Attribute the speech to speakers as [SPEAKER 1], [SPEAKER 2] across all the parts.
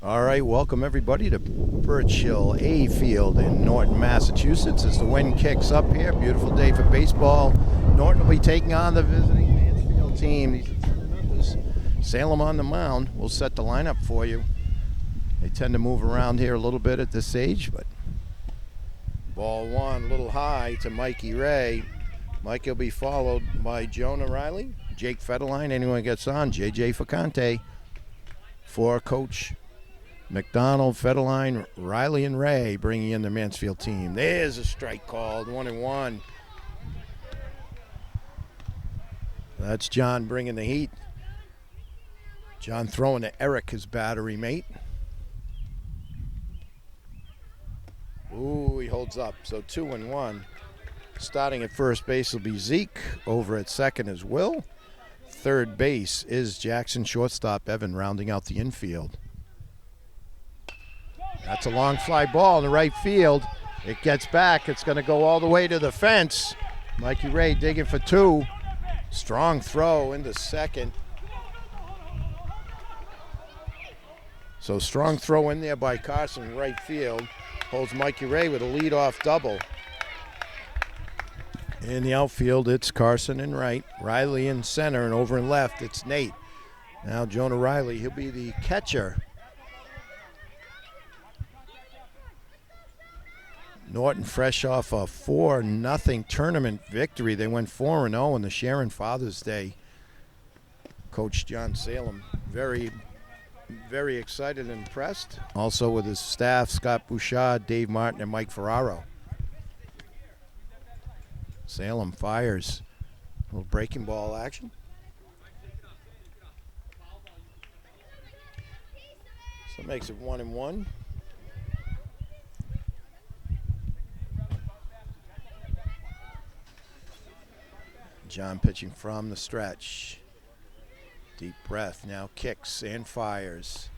[SPEAKER 1] All right, welcome everybody to Birch Hill A Field in Norton, Massachusetts. As the wind kicks up here, beautiful day for baseball. Norton will be taking on the visiting Mansfield team. These are numbers. Salem on the mound. We'll set the lineup for you. They tend to move around here a little bit at this age, but ball one, a little high to Mikey Ray. Mikey will be followed by Jonah Riley, Jake Federline. Anyone gets on, JJ Facante. For Coach McDonald, Federline, Riley, and Ray bringing in the Mansfield team. There's a strike called, 1-1. That's John bringing the heat. John throwing to Eric, his battery mate. Ooh, he holds up, so 2-1. Starting at first base will be Zeke. Over at second is Will. Third base is Jackson. Shortstop Evan rounding out the infield. That's a long fly ball in the right field. It gets back. It's going to go all the way to the fence. Mikey Ray digging for two. Strong throw into second. So strong throw in there by Carson in right field. Holds Mikey Ray with a leadoff double. In the outfield, it's Carson in right. Riley in center, and over in left, it's Nate. Now Jonah Riley, he'll be the catcher. Norton fresh off a 4-0 tournament victory. They went 4-0 in the Sharon Father's Day. Coach John Salem, very, very excited and impressed. Also with his staff, Scott Bouchard, Dave Martin, and Mike Ferraro. Salem fires. A little breaking ball action. So it makes it 1-1. John pitching from the stretch. Deep breath, now kicks and fires.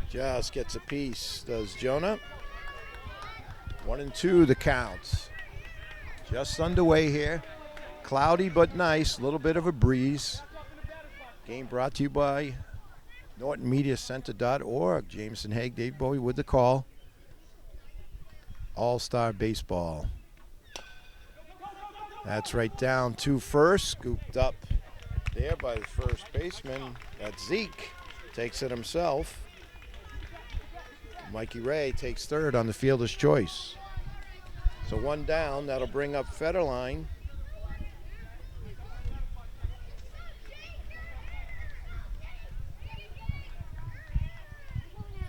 [SPEAKER 1] Just gets a piece, does Jonah. 1-2 the count. Just underway here. Cloudy but nice, a little bit of a breeze. Game brought to you by NortonMediaCenter.org. Jameson Haig, Dave Bowie with the call. All-Star Baseball. That's right down to first, scooped up there by the first baseman. That's Zeke, takes it himself. Mikey Ray takes third on the fielder's choice. So one down, that'll bring up Federline.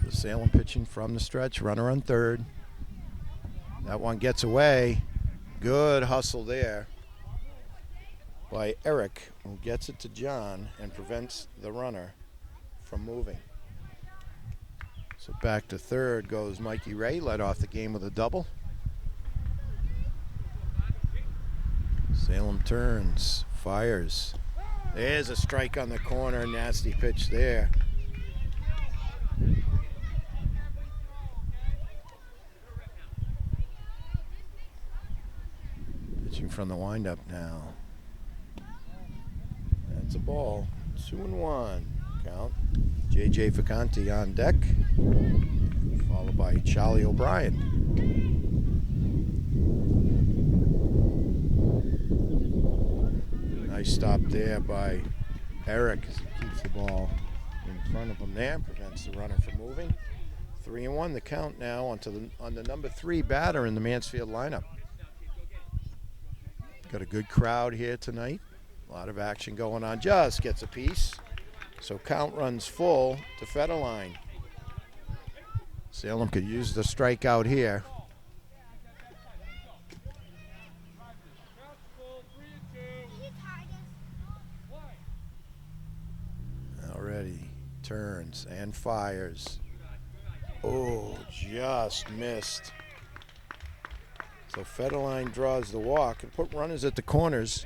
[SPEAKER 1] The Salem pitching from the stretch, runner on third. That one gets away. Good hustle there by Eric, who gets it to John and prevents the runner from moving. So back to third goes Mikey Ray, led off the game with a double. Salem turns, fires. There's a strike on the corner, nasty pitch there. Pitching from the windup now. That's a ball. 2-1 count. JJ Facante on deck, followed by Charlie O'Brien. Nice stop there by Eric as he keeps the ball in front of him there, prevents the runner from moving. 3-1 the count now on the number 3 batter in the Mansfield lineup. Got a good crowd here tonight. A lot of action going on. Just gets a piece. So count runs full to Federline. Salem could use the strikeout here. Already turns and fires. Oh, just missed. So Federline draws the walk and put runners at the corners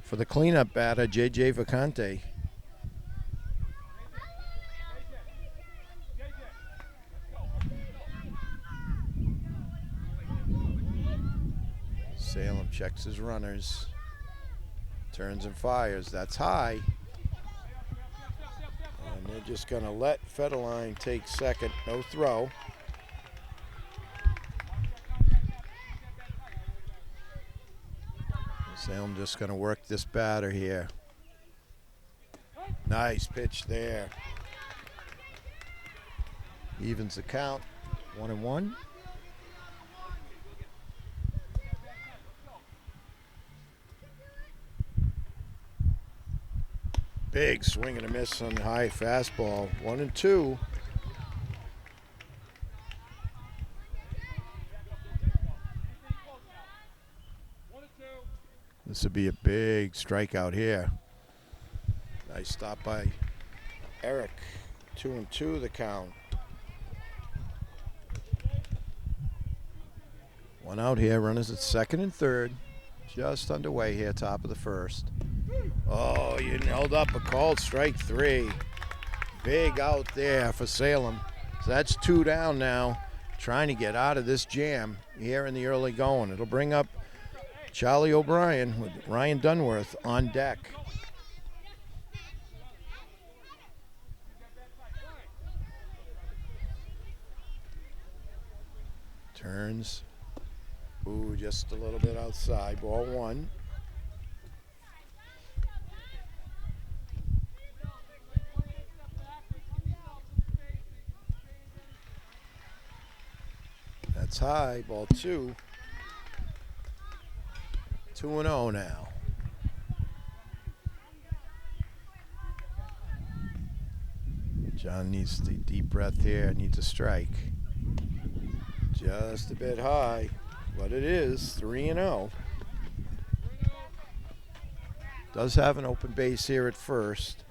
[SPEAKER 1] for the cleanup batter, JJ Facante. Salem checks his runners. Turns and fires. That's high. And they're just going to let Federline take second. No throw. Salem just going to work this batter here. Nice pitch there. Evens the count, 1-1. Big swing and a miss on the high fastball, 1-2. This would be a big strikeout here. Nice stop by Eric. 2-2 the count. One out here, runners at second and third. Just underway here, top of the first. Oh, you held up a called strike 3. Big out there for Salem. So that's 2 down now. Trying to get out of this jam here in the early going. It'll bring up Charlie O'Brien with Ryan Dunworth on deck. Turns. Ooh, just a little bit outside. Ball 1. That's high. Ball 2. 2-0 now. John needs the deep breath here. Needs a strike. Just a bit high, but it is 3-0. Does have an open base here at first.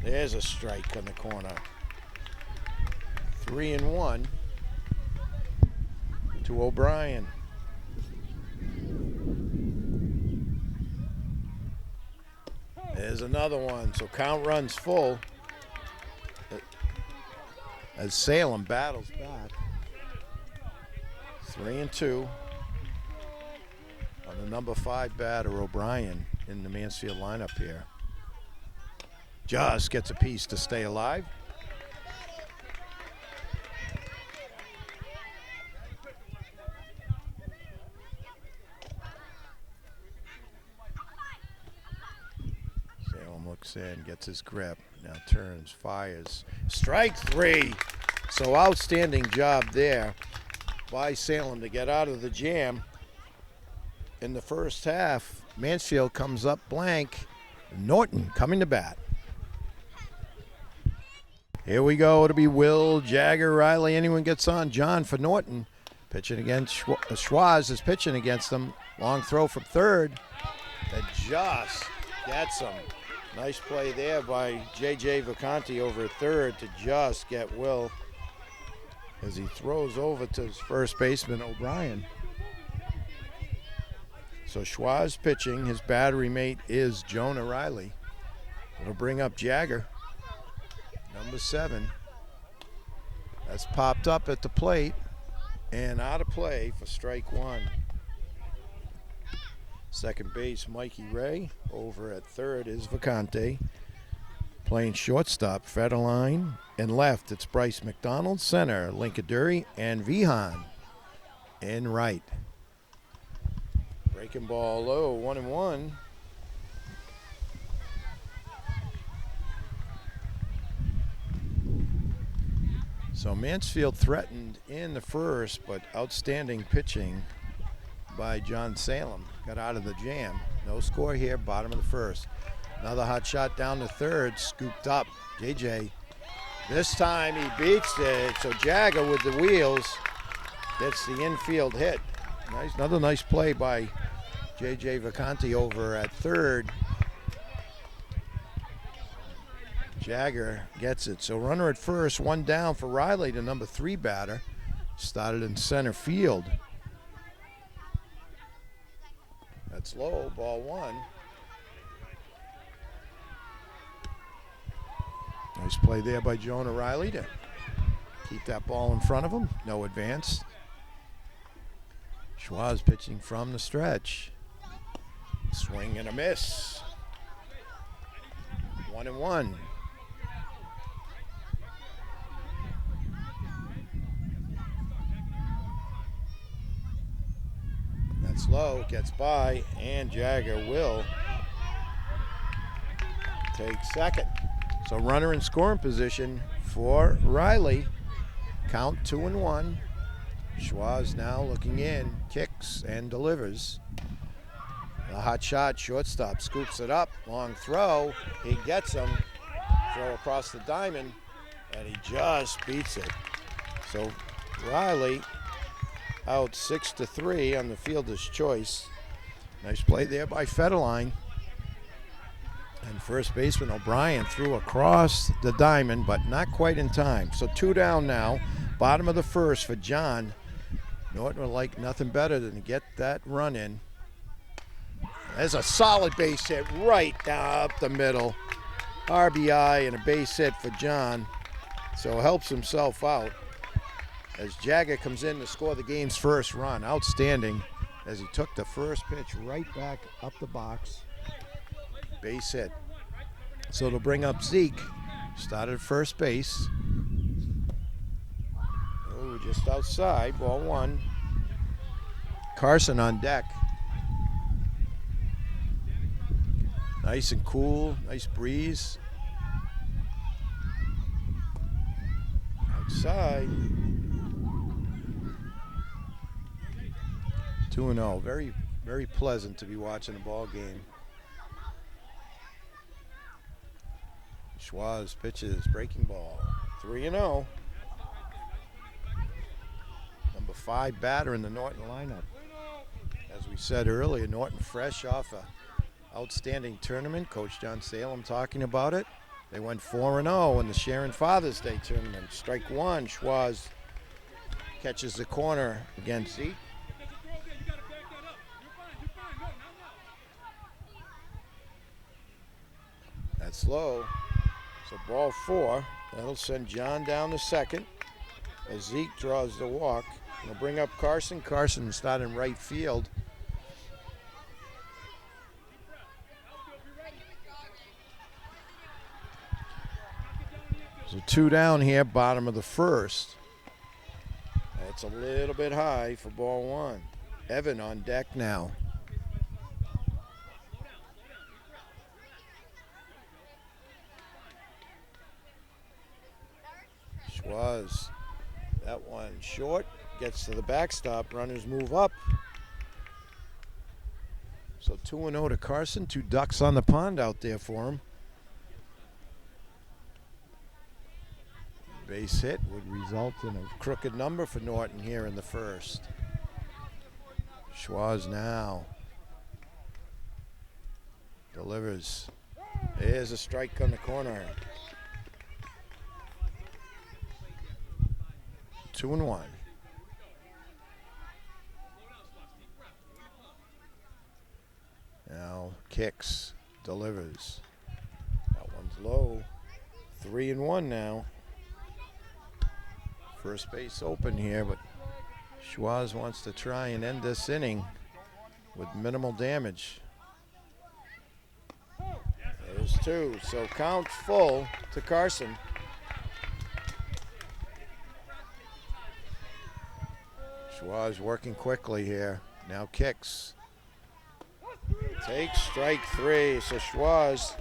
[SPEAKER 1] There's a strike on the corner. 3-1 to O'Brien. There's another one, so count runs full as Salem battles back. 3-2 on the number 5 batter, O'Brien, in the Mansfield lineup here. Just gets a piece to stay alive. Looks in, gets his grip, now turns, fires. Strike 3. So outstanding job there by Salem to get out of the jam. In the first half, Mansfield comes up blank. Norton coming to bat. Here we go. It'll be Will, Jagger, Riley. Anyone gets on. John for Norton. Pitching against Schwaz is pitching against them. Long throw from third. That just gets him. Nice play there by J.J. Vacanti over at third to just get Will as he throws over to his first baseman, O'Brien. So Schwaz pitching. His battery mate is Jonah Riley. It'll bring up Jagger, number 7. That's popped up at the plate and out of play for strike 1. Second base, Mikey Ray. Over at third is Vacanti. Playing shortstop, Federline. And left, it's Bryce McDonald. Center, Linkaduri and Vihan in right. Breaking ball low, 1-1. So Mansfield threatened in the first, but outstanding pitching by John Salem. Got out of the jam. No score here, bottom of the first. Another hot shot down to third, scooped up. JJ. This time he beats it. So Jagger with the wheels gets the infield hit. Another nice play by JJ Vacanti over at third. Jagger gets it. So runner at first, 1 down for Riley, the number 3 batter. Started in center field. That's low, ball 1. Nice play there by Jonah Riley to keep that ball in front of him. No advance. Schwaz pitching from the stretch. Swing and a miss. 1-1. That's low, gets by, and Jagger will take second. So runner in scoring position for Riley. Count 2-1. Schwaz now looking in, kicks and delivers. A hot shot, shortstop scoops it up, long throw. He gets him. Throw across the diamond, and he just beats it. So Riley out 6-3 on the fielder's choice. Nice play there by Federline. And first baseman O'Brien threw across the diamond, but not quite in time. So 2 down now. Bottom of the first for John. Norton would like nothing better than to get that run in. There's a solid base hit right down up the middle. RBI and a base hit for John. So helps himself out as Jagger comes in to score the game's first run. Outstanding as he took the first pitch right back up the box. Base hit. So it'll bring up Zeke. Started at first base. Oh, just outside, ball 1. Carson on deck. Nice and cool, nice breeze. Outside. 2-0, very, very pleasant to be watching a ball game. Schwaz pitches, breaking ball, 3-0. Number 5 batter in the Norton lineup. As we said earlier, Norton fresh off a outstanding tournament. Coach John Salem talking about it. They went 4-0 in the Sharon Father's Day tournament. Strike 1, Schwaz catches the corner against Zeke. That's low. So ball 4. That'll send John down to second as Zeke draws the walk. We'll bring up Carson. Carson started in right field. So 2 down here, bottom of the first. That's a little bit high for ball 1. Evan on deck now. Schwaz, that one short, gets to the backstop, runners move up. So 2-0 to Carson, 2 ducks on the pond out there for him. Base hit would result in a crooked number for Norton here in the first. Schwaz now delivers. There's a strike on the corner. 2-1. Now kicks, delivers. That one's low. 3-1 now. First base open here, but Schwaz wants to try and end this inning with minimal damage. There's 2, so count full to Carson. Schwaz working quickly here. Now kicks. Takes strike 3, so Schwaz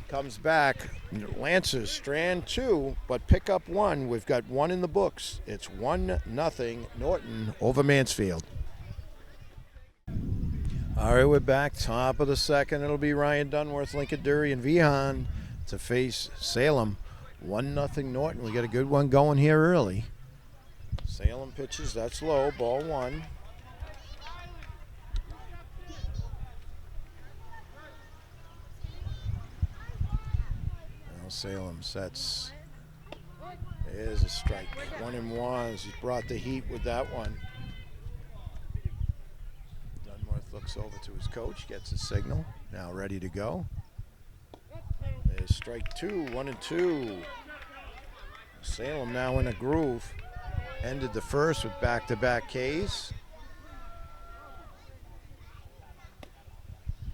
[SPEAKER 1] comes back. Lancers strand 2, but pick up 1. We've got 1 in the books. It's 1-0 Norton over Mansfield. All right, we're back. Top of the second. It'll be Ryan Dunworth, Lincoln Dury, and Vihan to face Salem. 1-0 Norton. We got a good one going here early. Salem pitches. That's low. Ball 1. Salem sets. There's a strike. 1-1. He's brought the heat with that one. Dunworth looks over to his coach, gets a signal. Now ready to go. There's strike 2. 1-2. Salem now in a groove. Ended the first with back-to-back Ks.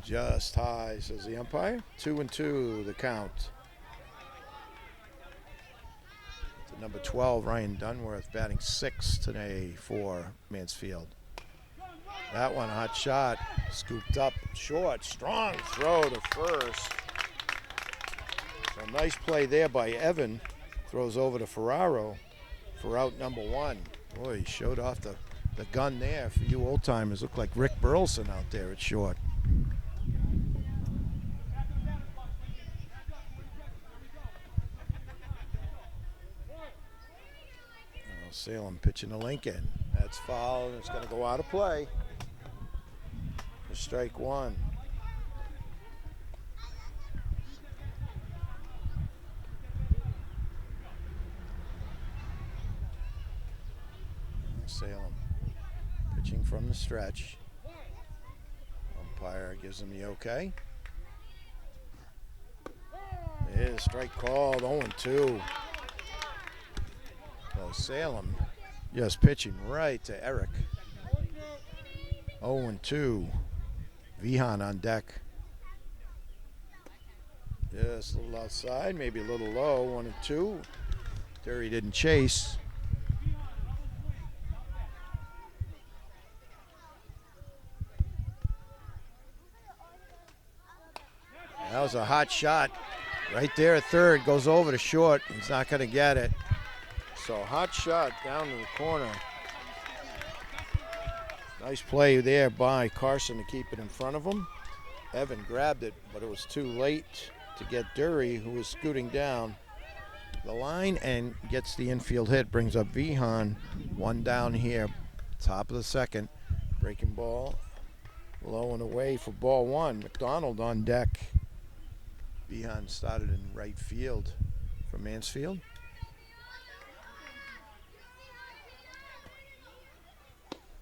[SPEAKER 1] Just high, says the umpire. 2-2, the count. To number 12, Ryan Dunworth, batting 6 today for Mansfield. That one, hot shot, scooped up short, strong throw to first. So nice play there by Evan. Throws over to Ferraro for out number 1. Boy, he showed off the gun there. For you old timers, looked like Rick Burleson out there at short. Salem pitching to Lincoln. That's foul, and it's going to go out of play. For strike 1. Salem pitching from the stretch. Umpire gives him the okay. There's strike called, 0-2. So Salem just pitching right to Eric. 0-2. Vihan on deck. Just a little outside, maybe a little low. 1-2. Dury didn't chase. That was a hot shot. Right there at third, goes over to short. He's not going to get it. So hot shot down to the corner. Nice play there by Carson to keep it in front of him. Evan grabbed it, but it was too late to get Dury, who was scooting down the line and gets the infield hit. Brings up Vihan. 1 down here, top of the second. Breaking ball, low and away for ball 1. McDonald on deck. Vihan started in right field for Mansfield.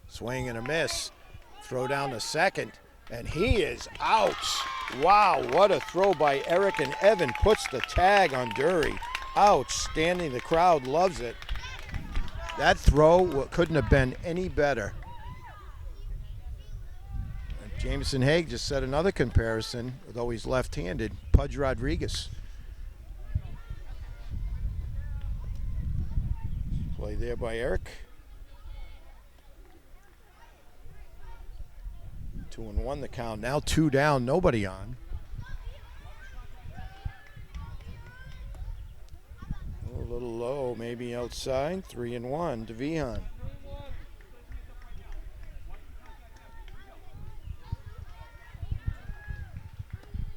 [SPEAKER 1] Swing and a miss. Throw down to second, and he is out. Wow, what a throw by Eric, and Evan puts the tag on Dury. Outstanding. The crowd loves it. That throw couldn't have been any better. And Jameson Haig just set another comparison, though he's left-handed. Pudge Rodriguez. Play there by Eric. 2-1 the count. Now 2 down, nobody on. A little low, maybe outside. 3-1 to Vihan.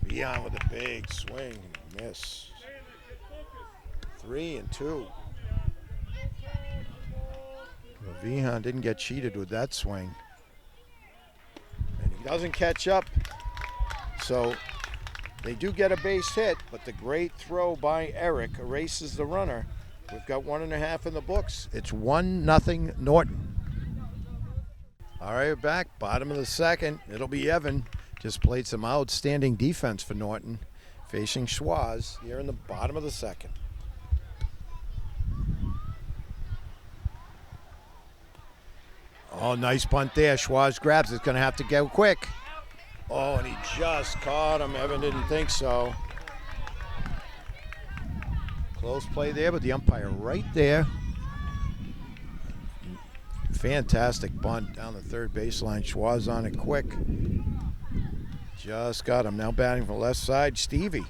[SPEAKER 1] Vihan with a big swing, miss. 3-2. Well, Vihan didn't get cheated with that swing. Doesn't catch up, so they do get a base hit, but the great throw by Eric erases the runner. We've got 1.5 in the books. It's 1-0 Norton. All right, we're back, bottom of the second. It'll be Evan. Just played some outstanding defense for Norton, facing Schwaz here in the bottom of the second. Oh, nice punt there. Schwaz grabs it. Going to have to go quick. Oh, and he just caught him. Evan didn't think so. Close play there, but the umpire right there. Fantastic bunt down the third baseline. Schwaz on it quick. Just got him. Now batting from the left side, Stevie,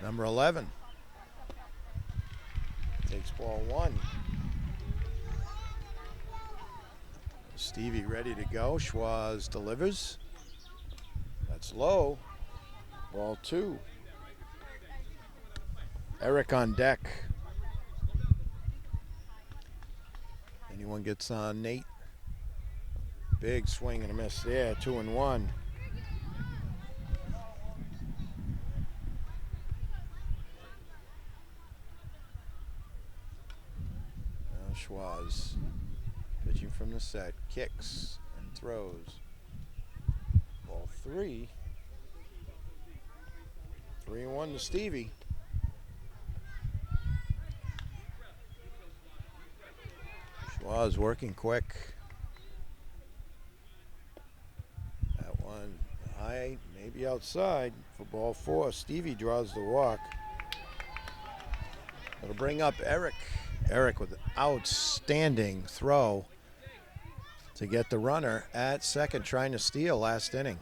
[SPEAKER 1] number 11. Takes ball 1. Stevie ready to go. Schwaz delivers. That's low. Ball 2. Eric on deck. Anyone gets on Nate? Big swing and a miss there. 2-1. Now Schwaz. Pitching from the set, kicks and throws. Ball 3. 3-1 to Stevie. Schwaz working quick. That one high, Maybe outside for ball 4. Stevie draws the walk. It'll bring up Eric. Eric with an outstanding throw to get the runner at second, trying to steal last inning.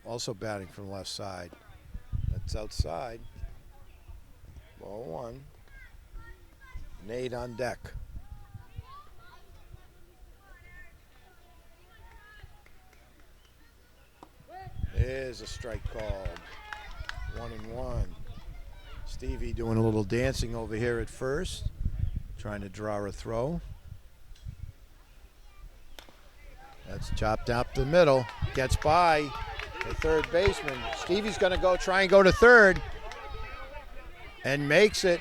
[SPEAKER 1] Also batting from the left side. That's outside. Ball 1. Nate on deck. There's a strike called. 1-1. Stevie doing a little dancing over here at first, trying to draw a throw. That's chopped up the middle. Gets by the third baseman. Stevie's going to try and go to third. And makes it.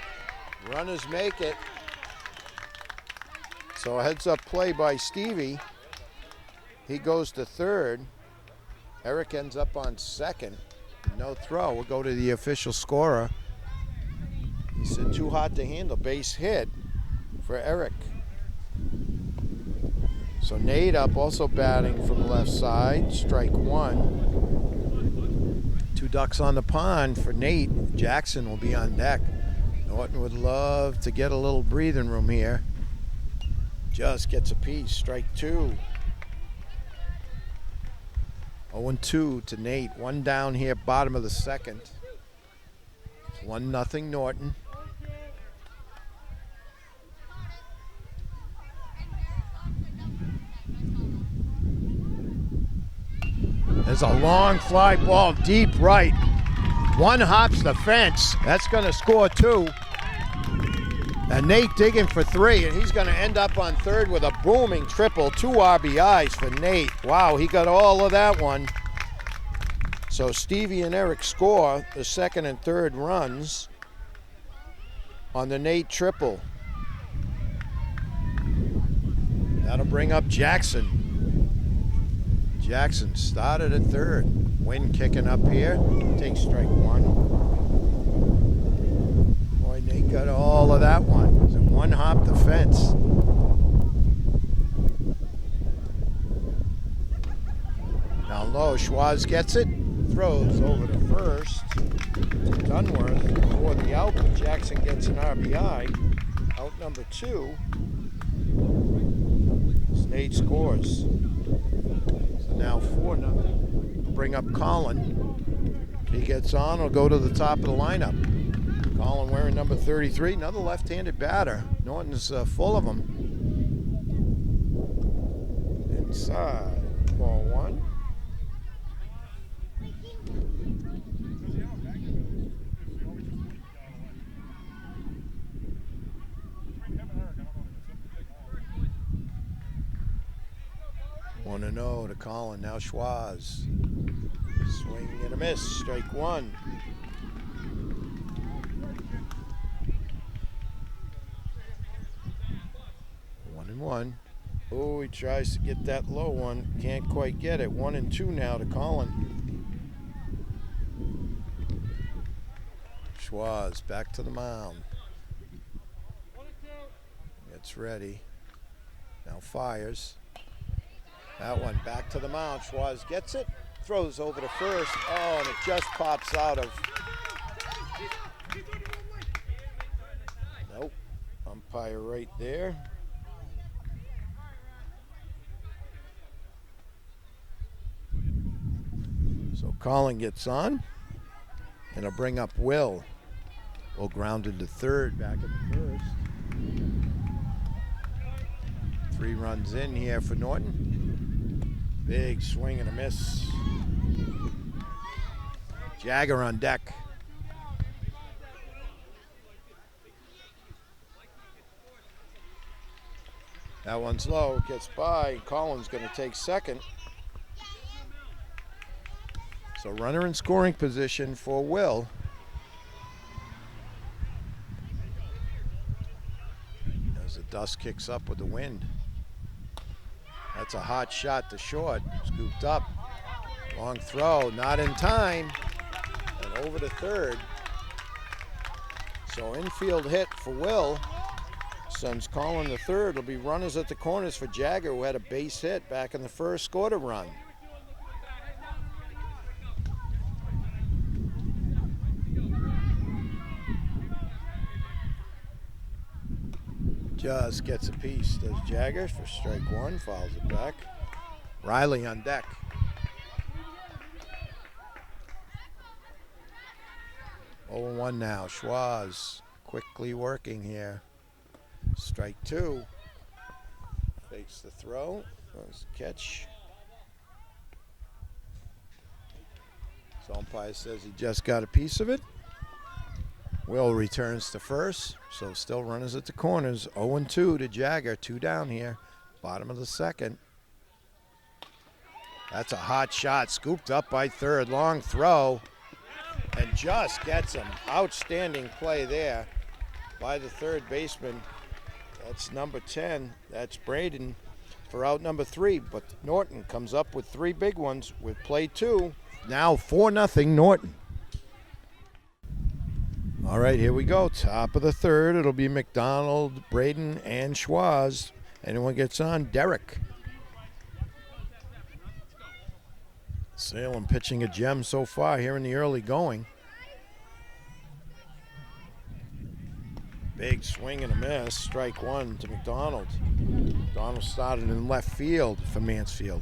[SPEAKER 1] Runners make it. So a heads-up play by Stevie. He goes to third. Eric ends up on second. No throw. We'll go to the official scorer. He said too hot to handle. Base hit for Eric. So Nate up, also batting from the left side. Strike 1. 2 ducks on the pond for Nate. Jackson will be on deck. Norton would love to get a little breathing room here. Just gets a piece. Strike 2. 0-2 to Nate. 1 down here, bottom of the second. 1-0 Norton. There's a long fly ball deep right. 1 hops the fence. That's going to score 2. And Nate digging for 3, and he's going to end up on third with a booming triple. 2 RBIs for Nate. Wow, he got all of that one. So Stevie and Eric score the second and third runs on the Nate triple. That'll bring up Jackson. Jackson started at third. Wind kicking up here. Takes strike 1. Boy, Nate got all of that one. It's a 1 hop the fence. Down low, Schwaz gets it. Throws over to first. Dunworth for the out. Jackson gets an RBI. Out number 2. Nate scores. Now 4-0. Bring up Colin. He gets on, will go to the top of the lineup. Colin wearing number 33, another left-handed batter. Norton's full of them. Inside, ball 1. One and 0 to Colin. Now Schwaz. Swing and a miss. Strike 1. One and 1. Oh, he tries to get that low one. Can't quite get it. 1-2 now to Colin. Schwaz back to the mound. Gets ready. Now fires. That one back to the mound. Schwaz gets it. Throws over to first. Oh, and it just pops out of. Nope. Umpire right there. So Colin gets on. And it'll bring up Will. Will ground into third, back at the first. 3 runs in here for Norton. Big swing and a miss. Jagger on deck. That one's low, gets by. Colin's going to take second. So runner in scoring position for Will. As the dust kicks up with the wind. That's a hot shot to short. Scooped up. Long throw, not in time. And over to third. So infield hit for Will. Sends Colin to third. It'll be runners at the corners for Jagger, who had a base hit back in the first, scored a run. Just gets a piece. Does Jagger for strike one. Fouls it back. Riley on deck. Oh, 1 now. Schwaz quickly working here. Strike two. Fakes the throw. Does the catch. So umpire says he just got a piece of it. Will returns to first, so still runners at the corners. 0-2 to Jagger, 2 down here. Bottom of the second. That's a hot shot, scooped up by third. Long throw, and just gets him. Outstanding play there by the third baseman. That's number 10. That's Braden for out number 3. But Norton comes up with 3 big ones with play 2. Now 4-0 Norton. All right, here we go. Top of the third. It'll be McDonald, Braden, and Schwaz. Anyone gets on? Derek. Salem pitching a gem so far here in the early going. Big swing and a miss. Strike one to McDonald. McDonald started in left field for Mansfield.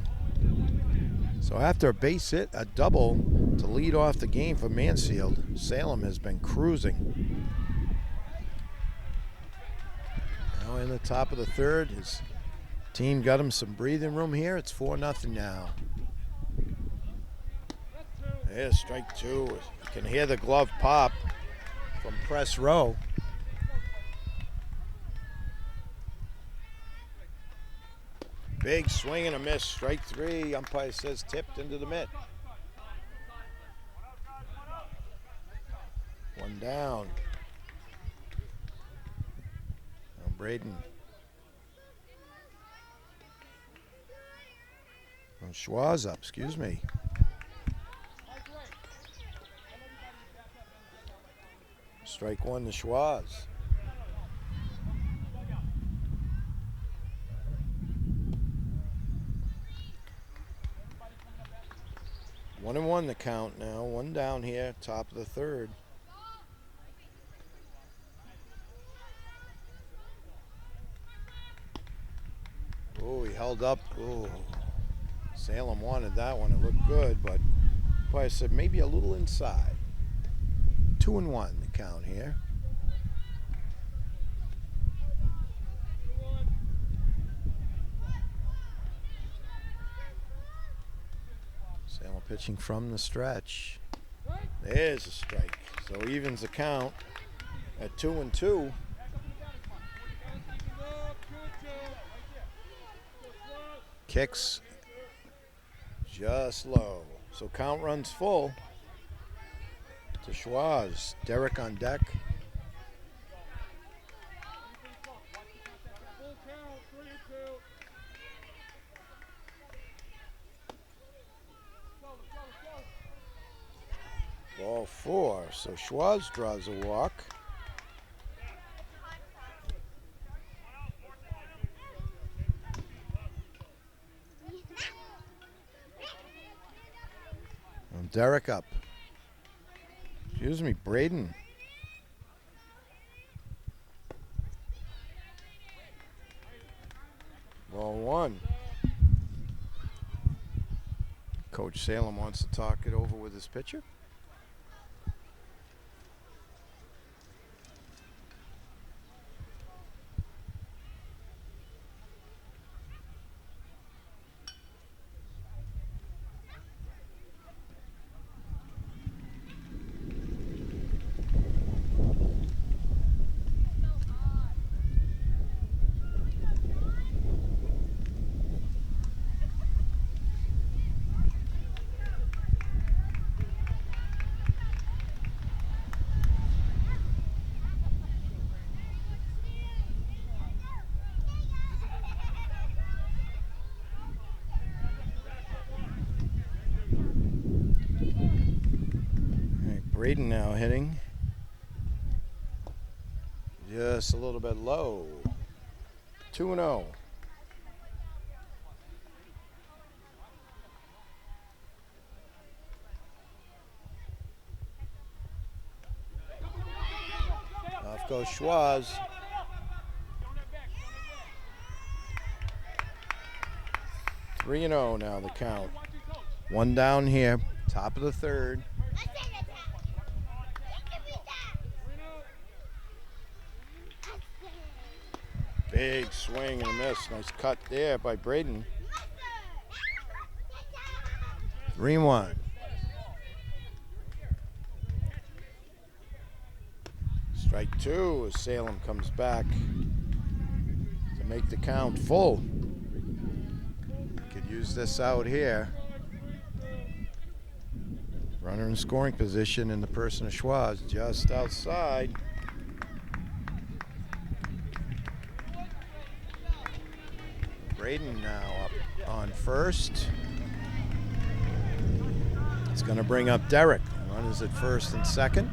[SPEAKER 1] So after a base hit, a double to lead off the game for Mansfield, Salem has been cruising. Now in the top of the third, his team got him some breathing room here. It's 4-0 now. There's strike two. You can hear the glove pop from press row. Big swing and a miss. Strike three. Umpire says tipped into the mitt. 1 down. Now Braden. Oh, Schwaz up, excuse me. Strike one to Schwaz. One and one the count now. 1 down here, top of the third. Oh, he held up. Oh, Salem wanted that one. It looked good, but I said maybe a little inside. 2-1 the count here. Salem pitching from the stretch. There's a strike. So evens the count at 2-2. Kicks just low. So count runs full to Schwaz. Derek on deck. Ball 4. So Schwaz draws a walk. And Derek up. Excuse me, Braden. Ball 1. Coach Salem wants to talk it over with his pitcher. Braden now hitting just a little bit low. 2-0. Off goes Schwaz. 3-0 now the count. One down here, top of the third. Big swing and a miss. Nice cut there by Braden. 3-1. Strike two as Salem comes back to make the count full. Could use this out here. Runner in scoring position in the person of Schwaz, just outside. Braden now up on first. It's going to bring up Derek. Runners at first and second.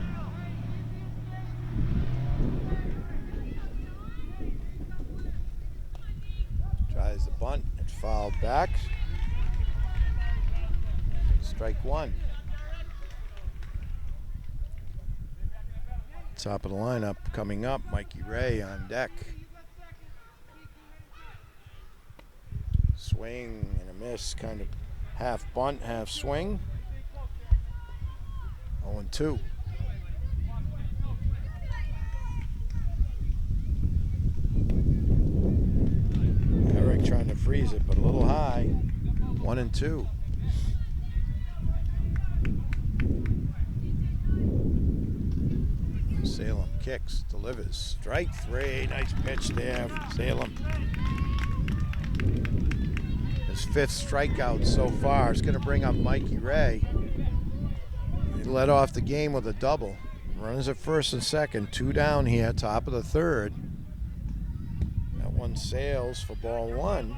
[SPEAKER 1] Tries the bunt. It fouled back. Strike one. Top of the lineup coming up. Mikey Ray on deck. Swing and a miss. Kind of half bunt, half swing. 0-2. Eric trying to freeze it, but a little high. 1-2. Salem kicks, delivers. Strike three. Nice pitch there from Salem. His fifth strikeout so far. It's going to bring up Mikey Ray. He led off the game with a double. Runners at first and second. Two down here, top of the third. That one sails for ball one.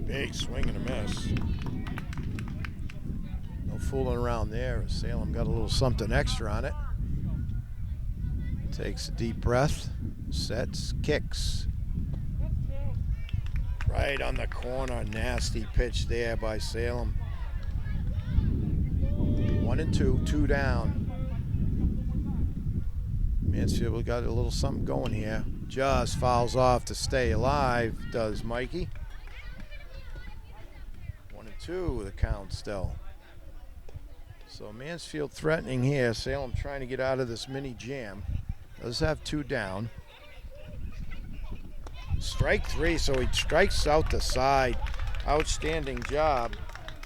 [SPEAKER 1] Big swing and a miss. No fooling around there. Salem got a little something extra on it. Takes a deep breath. Sets, kicks. Right on the corner. Nasty pitch there by Salem. 1-2, two down. Mansfield got a little something going here. Just fouls off to stay alive, does Mikey. 1-2, the count still. So Mansfield threatening here. Salem trying to get out of this mini jam. Does have two down. Strike three, so he strikes out the side. Outstanding job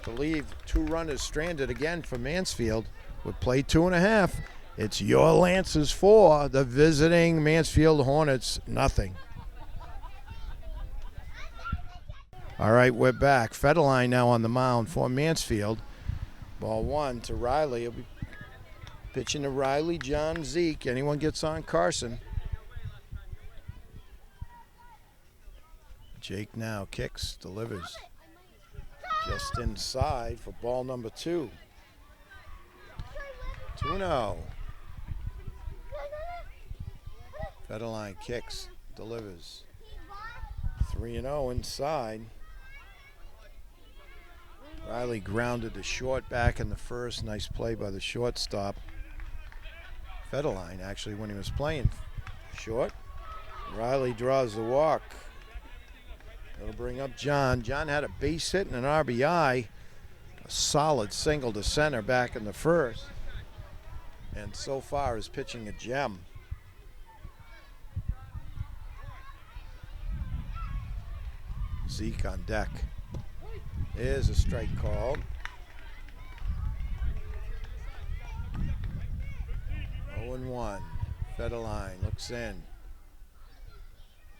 [SPEAKER 1] to leave two runners stranded again for Mansfield. With play 2.5. It's your Lancers 4, the visiting Mansfield Hornets nothing. All right, we're back. Federline now on the mound for Mansfield. Ball one to Riley. He'll be pitching to Riley, John, Zeke. Anyone gets on Carson. Jake now kicks, delivers. Just inside for ball number two. 2-0. Federline kicks, delivers. 3-0 inside. Riley grounded to short back in the first. Nice play by the shortstop. Federline actually when he was playing short. Riley draws the walk. That'll bring up John. John had a base hit and an RBI. A solid single to center back in the first. And so far is pitching a gem. Zeke on deck. There's a strike called. 0-1. Federline looks in.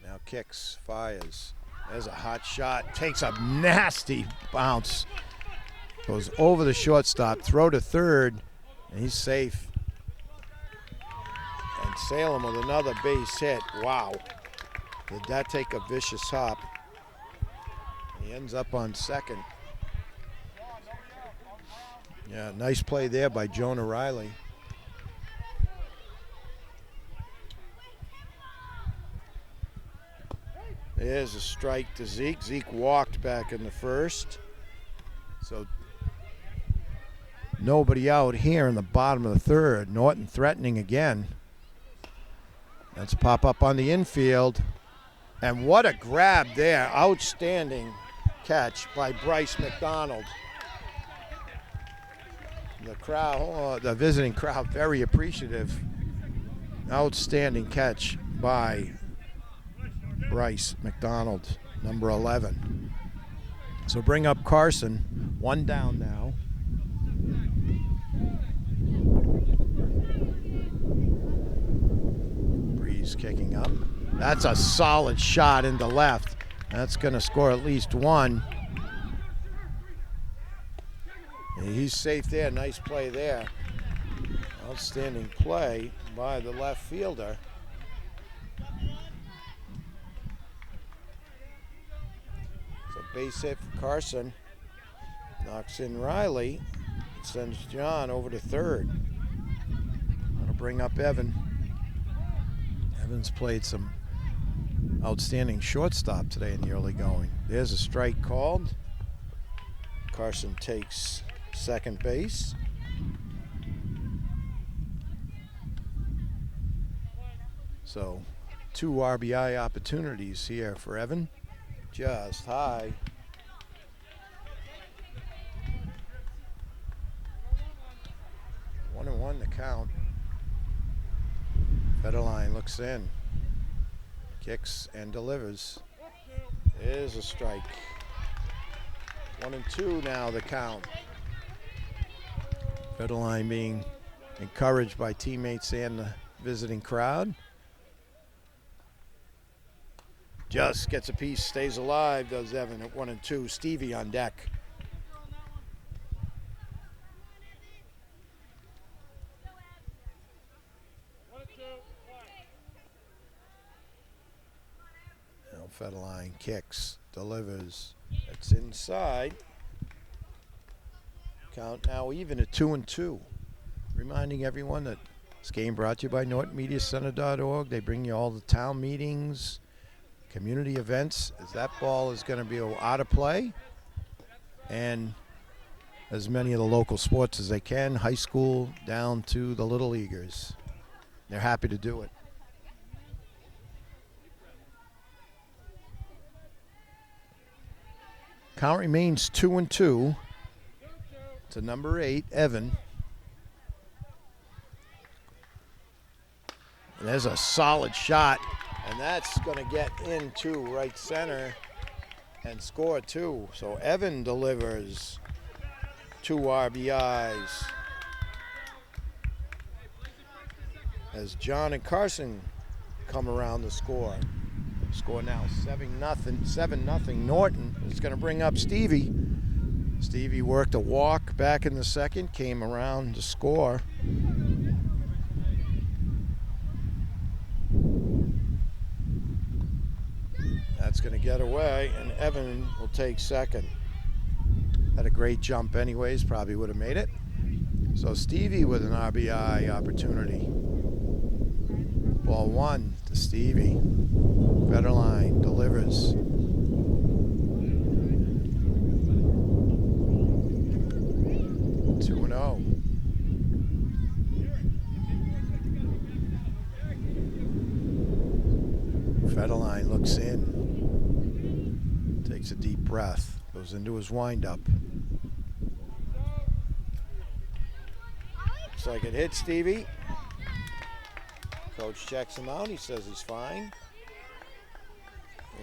[SPEAKER 1] Now kicks, fires. There's a hot shot. Takes a nasty bounce. Goes over the shortstop. Throw to third. And he's safe. And Salem with another base hit. Wow. Did that take a vicious hop? He ends up on second. Yeah, nice play there by Jonah Riley. There's a strike to Zeke. Zeke walked back in the first. So Nobody out here in the bottom of the third. Norton threatening again. Let's pop up on the infield. And what a grab there. Outstanding catch by Bryce McDonald. The crowd, the visiting crowd, very appreciative. Outstanding catch by Bryce McDonald, number 11. So bring up Carson. One down now. Breeze kicking up. That's a solid shot into left. That's going to score at least one. He's safe there. Nice play there. Outstanding play by the left fielder. So base hit for Carson. Knocks in Riley. Sends John over to third. That'll bring up Evan. Evan's played some outstanding shortstop today in the early going. There's a strike called. Carson takes second base. So 2 RBI opportunities here for Evan. Just high. One and one to count. Federline looks in. Kicks and delivers. There's a strike. 1 and 2 now the count. Federline being encouraged by teammates and the visiting crowd. Just gets a piece, stays alive, does Evan at 1 and 2. Stevie on deck. Now Federline kicks, delivers. It's inside. Count now even at 2 and 2. Reminding everyone that this game brought to you by NortonMediaCenter.org. They bring you all the town meetings, community events, as that ball is going to be out of play, and as many of the local sports as they can, high school down to the Little Leaguers. They're happy to do it. Count remains 2 and 2 to number 8, Evan. And there's a solid shot, and that's going to get into right center and score 2. So Evan delivers 2 RBIs. As John and Carson come around to score. Score now 7-0. Norton is going to bring up Stevie. Stevie worked a walk back in the second, came around to score. That's going to get away, and Evan will take second. Had a great jump anyways, probably would have made it. So Stevie with an RBI opportunity. Ball 1 to Stevie. Federline delivers. Two and 0. Federline looks in. Takes a deep breath. Goes into his windup. Looks like it hit Stevie. Coach checks him out. He says he's fine.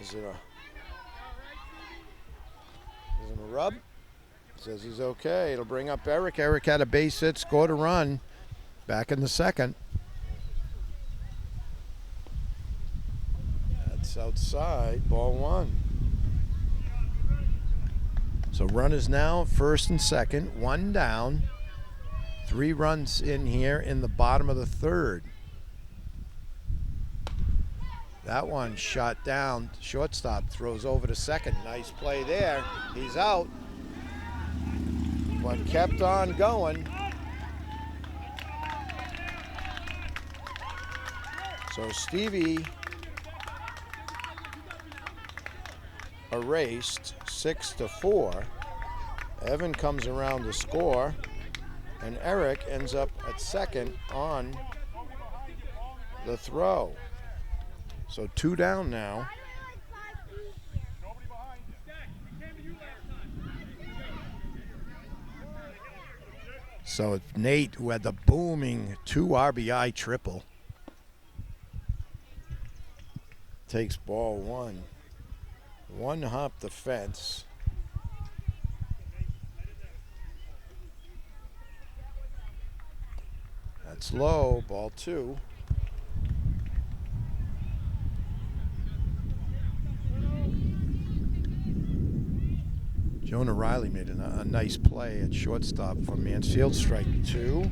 [SPEAKER 1] Is it a rub? Says he's okay. It'll bring up Eric. Eric had a base hit, scored a run back in the second. That's outside, ball 1. So runners now first and second, 1 down. 3 runs in here in the bottom of the third. That one shot down. Shortstop throws over to second. Nice play there. He's out. But kept on going. So Stevie erased 6-4. Evan comes around to score. And Eric ends up at second on the throw. So 2 down now. So it's Nate who had the booming 2 RBI triple. Takes ball 1. 1 hop the fence. That's low, ball 2. Jonah Riley made a nice play at shortstop for Mansfield, strike 2.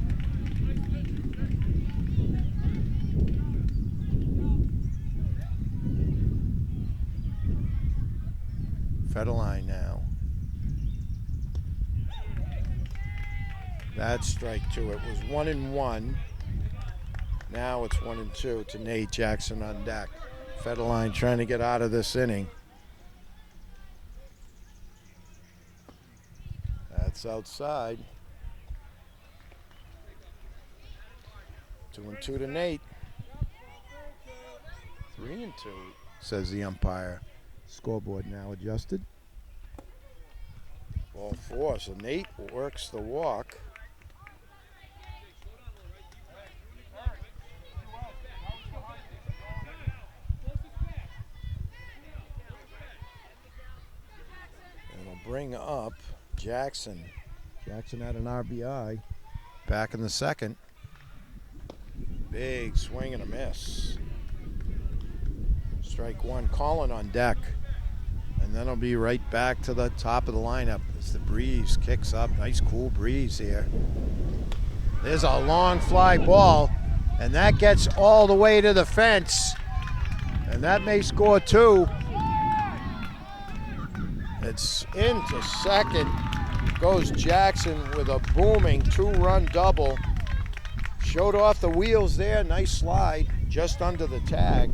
[SPEAKER 1] Federline now. That's strike 2. It was 1-1. Now it's 1-2 to Nate Jackson on deck. Federline trying to get out of this inning. That's outside. 2-2 to Nate. 3-2, says the umpire. Scoreboard now adjusted. Ball 4, so Nate works the walk. It'll bring up Jackson. Jackson had an RBI back in the second. Big swing and a miss. Strike 1. Colin on deck. And then it'll be right back to the top of the lineup as the breeze kicks up. Nice cool breeze here. There's a long fly ball, and that gets all the way to the fence. And that may score 2. It's into second. Goes Jackson with a booming 2-run double. Showed off the wheels there. Nice slide just under the tag.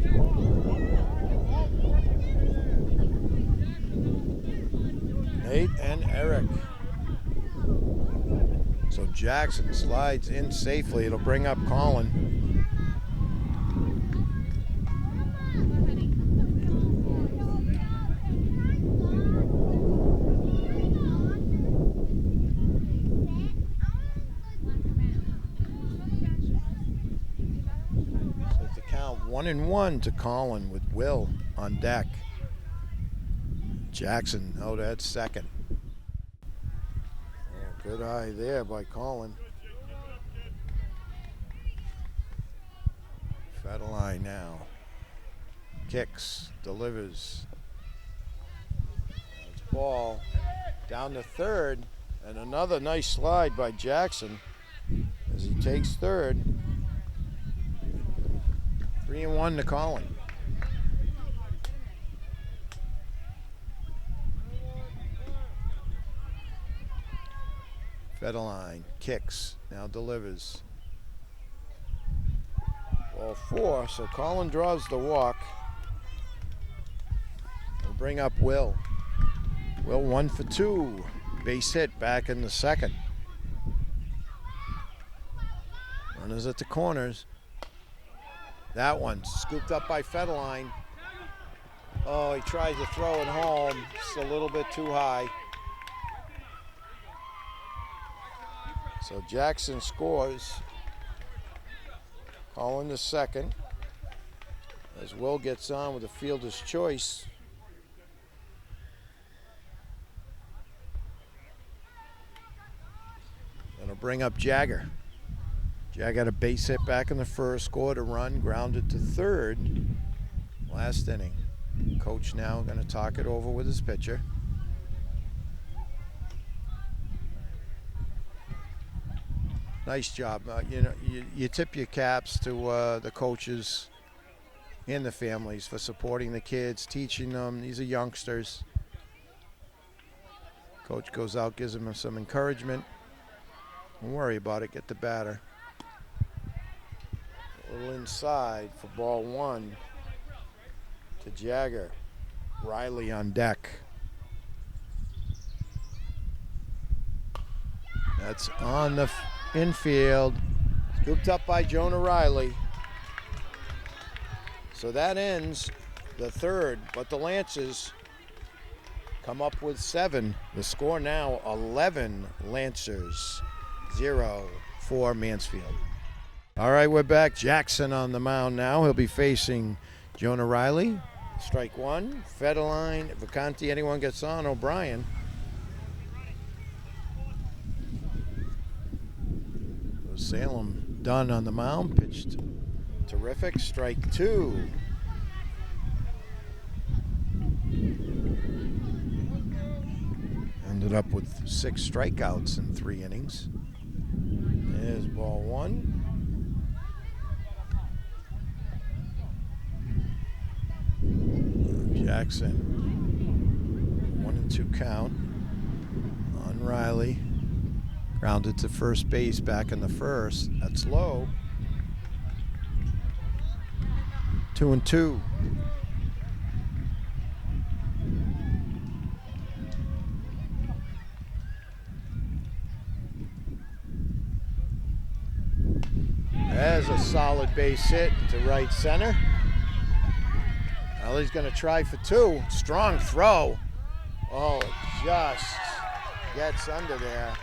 [SPEAKER 1] Nate and Eric. So Jackson slides in safely. It'll bring up Colin. So to count 1-1 to Colin with Will on deck. Jackson out at second. Oh, good eye there by Colin. Federline now. Kicks, delivers. It's ball down to third, and another nice slide by Jackson as he takes third. 3-1 to Colin. Federline kicks, now delivers. Ball 4, so Colin draws the walk. We'll bring up Will. Will 1 for 2. Base hit back in the second. Runners at the corners. That one scooped up by Federline. Oh, he tries to throw it home. It's a little bit too high. So Jackson scores. Colin to second. As Will gets on with a fielder's choice. And it'll bring up Jagger. Jagger got a base hit back in the first, scored a run, grounded to third. Last inning. Coach now going to talk it over with his pitcher. Nice job. You tip your caps to the coaches and the families for supporting the kids, teaching them. These are youngsters. Coach goes out, gives them some encouragement. Don't worry about it. Get the batter. A little inside for ball 1 to Jagger. Riley on deck. That's on the Infield. Scooped up by Jonah Riley. So that ends the third, but the Lancers come up with 7. The score now 11 Lancers, 0 for Mansfield. All right, we're back. Jackson on the mound now. He'll be facing Jonah Riley. Strike 1. Federline, Vacanti, anyone gets on, O'Brien. Salem Dunn on the mound, pitched terrific. Strike 2. Ended up with 6 strikeouts in 3 innings. There's ball 1. Jackson, 1-2 count on Riley. Grounded to first base back in the first. That's low. 2-2. There's a solid base hit to right center. Well, he's going to try for 2. Strong throw. Oh, it just gets under there.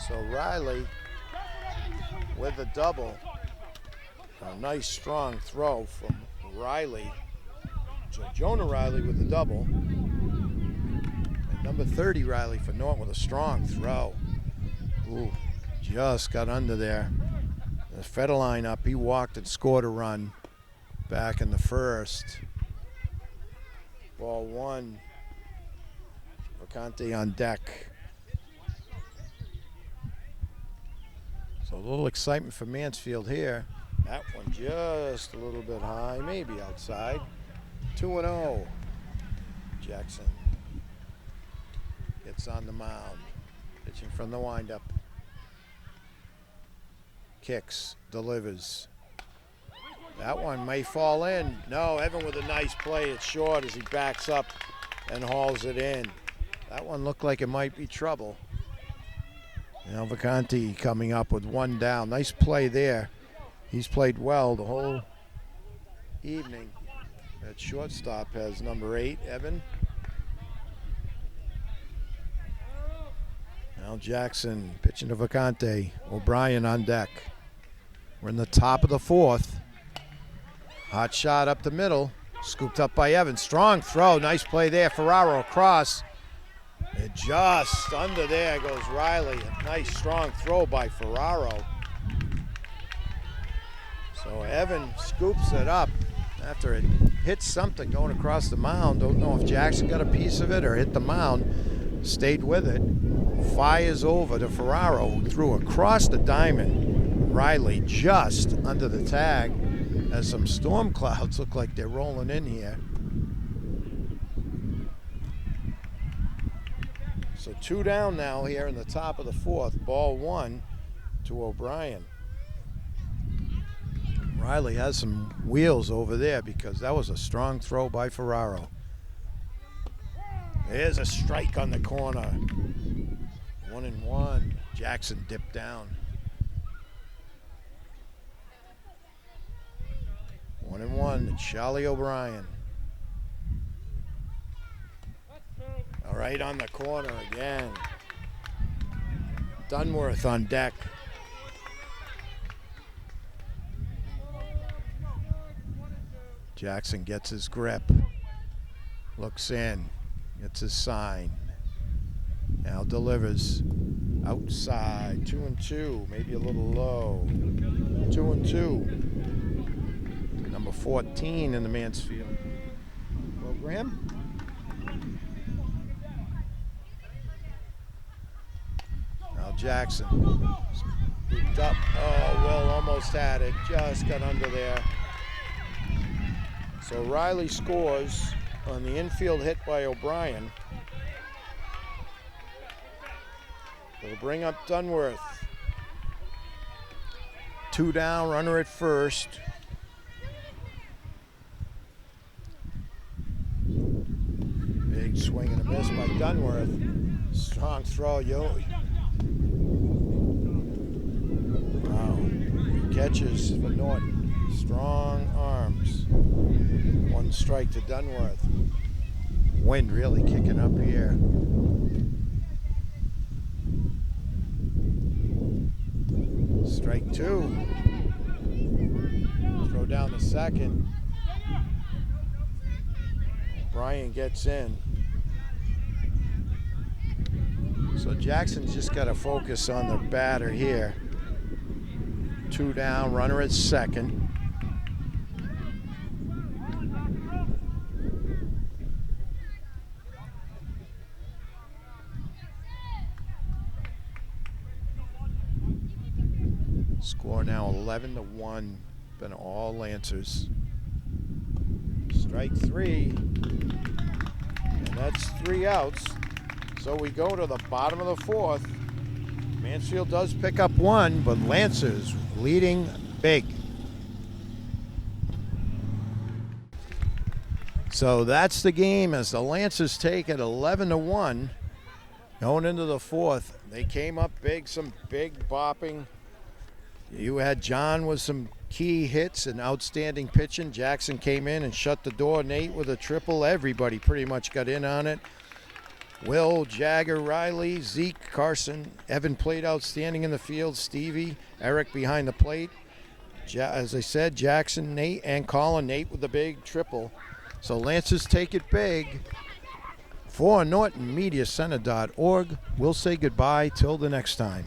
[SPEAKER 1] So Riley with a double. A nice strong throw from Riley. So Jonah Riley with the double. And number 30 Riley for Norton with a strong throw. Ooh, just got under there. The Federline up. He walked and scored a run back in the first. Ball 1. Vacanti on deck. So a little excitement for Mansfield here. That one just a little bit high, maybe outside. 2-0. Jackson gets on the mound, pitching from the windup. Kicks, delivers. That one may fall in. No, Evan with a nice play. It's short as he backs up and hauls it in. That one looked like it might be trouble. Now Vacanti coming up with 1 down. Nice play there. He's played well the whole evening. That shortstop has number 8, Evan. Now Jackson pitching to Vacanti. O'Brien on deck. We're in the top of the 4th. Hot shot up the middle. Scooped up by Evans. Strong throw. Nice play there. Ferraro across. And just under there goes Riley. A nice strong throw by Ferraro. So Evan scoops it up after it hits something going across the mound. Don't know if Jackson got a piece of it or hit the mound. Stayed with it. Fires over to Ferraro, who threw across the diamond. Riley just under the tag as some storm clouds look like they're rolling in here. So 2 down now here in the top of the 4th. Ball 1 to O'Brien. Riley has some wheels over there because that was a strong throw by Ferraro. There's a strike on the corner. 1-1. Jackson dipped down. 1-1 to Charlie O'Brien. All right, on the corner again. Dunworth on deck. Jackson gets his grip. Looks in. Gets his sign. Now delivers. Outside. 2-2. Maybe a little low. 2-2. Number 14 in the Mansfield program. Now Jackson. Scooped up. Oh, Will almost had it. Just got under there. So Riley scores on the infield hit by O'Brien. It'll bring up Dunworth. 2 down, runner at first. Big swing and a miss by Dunworth. Strong throw, Wow. Catches for Norton. Strong arms. 1 strike to Dunworth. Wind really kicking up here. Strike 2. Throw down the second. Brian gets in. So Jackson's just got to focus on the batter here. 2 down, runner at second. Score now 11-1. Been all Lancers. Strike 3. And that's 3 outs. So we go to the bottom of the 4th. Mansfield does pick up 1, but Lancers leading big. So that's the game as the Lancers take it 11-1. Going into the 4th. They came up big, some big bopping. You had John with some key hits and outstanding pitching. Jackson came in and shut the door. Nate with a triple. Everybody pretty much got in on it. Will, Jagger, Riley, Zeke, Carson. Evan played outstanding in the field. Stevie, Eric behind the plate. As I said, Jackson, Nate, and Colin. Nate with the big triple. So Lancers take it big. For NortonMediaCenter.org, we'll say goodbye till the next time.